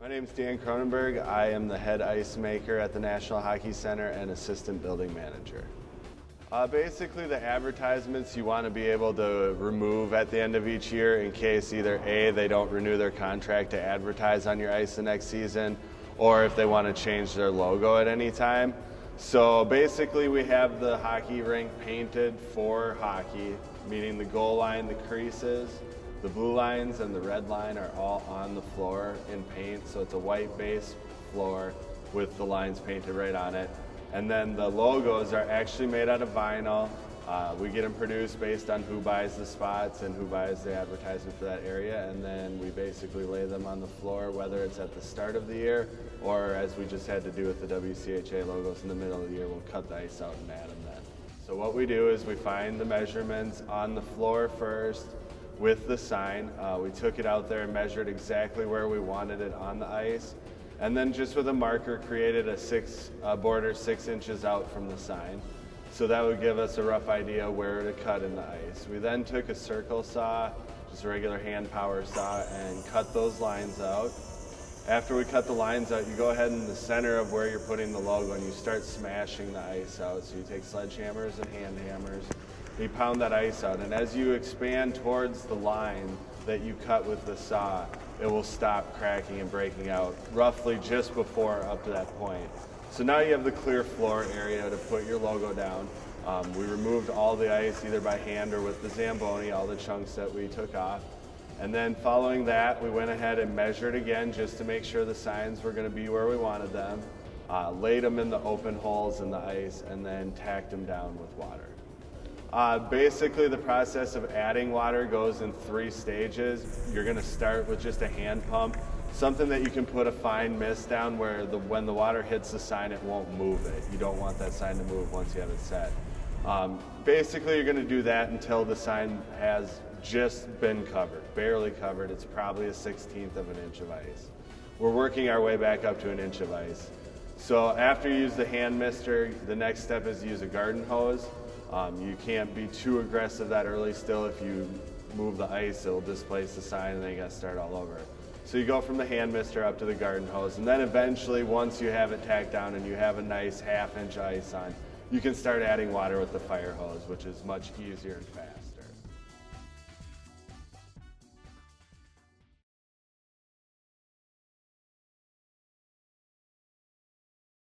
My name is Dan Cronenberg. I am the head ice maker at the National Hockey Center and assistant building manager. Basically, the advertisements you want to be able to remove at the end of each year in case either A, they don't renew their contract to advertise on your ice the next season, or if they want to change their logo at any time. So basically, we have the hockey rink painted for hockey, meaning the goal line, the creases, the blue lines and the red line are all on the floor in paint, so it's a white base floor with the lines painted right on it. And then the logos are actually made out of vinyl. We get them produced based on who buys the spots and who buys the advertisement for that area, and then we basically lay them on the floor, whether it's at the start of the year or as we just had to do with the WCHA logos in the middle of the year, we'll cut the ice out and add them then. So what we do is we find the measurements on the floor first, with the sign. We took it out there and measured exactly where we wanted it on the ice, and then just with a marker created a border 6 inches out from the sign. So that would give us a rough idea where to cut in the ice. We then took a circle saw, just a regular hand power saw, and cut those lines out. After we cut the lines out, you go ahead in the center of where you're putting the logo and you start smashing the ice out. So you take sledgehammers and hand hammers, you pound that ice out, and as you expand towards the line that you cut with the saw, it will stop cracking and breaking out roughly just before up to that point. So now you have the clear floor area to put your logo down. We removed all the ice either by hand or with the Zamboni, all the chunks that we took off. And then following that, we went ahead and measured again just to make sure the signs were going to be where we wanted them, laid them in the open holes in the ice, and then tacked them down with water. Basically, the process of adding water goes in 3 stages. You're going to start with just a hand pump, something that you can put a fine mist down where when the water hits the sign, it won't move it. You don't want that sign to move once you have it set. Basically, you're going to do that until the sign has just been covered, barely covered. It's probably a 1/16 of an inch of ice. We're working our way back up to an inch of ice. So after you use the hand mister, the next step is to use a garden hose. You can't be too aggressive that early still. If you move the ice, it'll displace the sign and then you got to start all over. So you go from the hand mister up to the garden hose, and then eventually once you have it tacked down and you have a nice 1/2 inch ice on, you can start adding water with the fire hose, which is much easier and faster.